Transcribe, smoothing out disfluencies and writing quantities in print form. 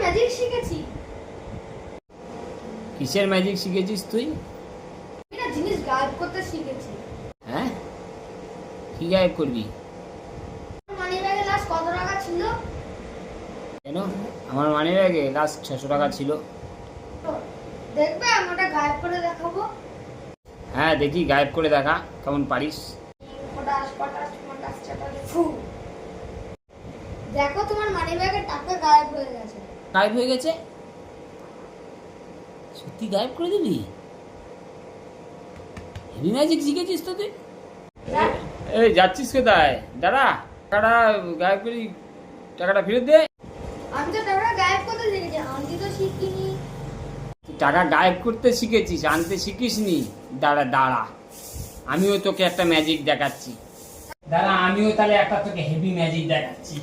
Magic শিখেছি। কিসের magic শিখেছিস তুই? এটা জিনিস গায়েব করতে শিখেছি। হ্যাঁ, কি গায়েব করবি? মানি ব্যাগে লাস্ট কত টাকা ছিল? কেন? আমার মানি ব্যাগে লাস্ট 600 টাকা ছিল। দেখবে আমি ওটা গায়েব করে দেখাবো। হ্যাঁ দেখি, গায়েব করে দেখা কেমন পারিস। পটাশ পটাশ পটাশ চাটাশ ফু। দেখো তোমার মানি ব্যাগের টাকা গায়েব হয়ে গেছে। গায়েব হয়ে গেছে? সত্যি গায়েব করে দিবি? হেভি ম্যাজিক শিখেছিস তো তুই। এই যাচ্ছিস কোথায়? দাঁড়া, টাকাটা গায়েব করি, টাকাটা ফেরত দে। আমি তো টাকা গায়েব করতে শিখেছি, আনতে তো শিখিনি। টাকা গায়েব করতে শিখেছিস, আনতে শিখিসনি। দাঁড়া দাঁড়া, আমিও তোকে একটা ম্যাজিক দেখাচ্ছি। দাঁড়া, আমিও তাহলে একটা তোকে হেভি ম্যাজিক দেখাচ্ছি।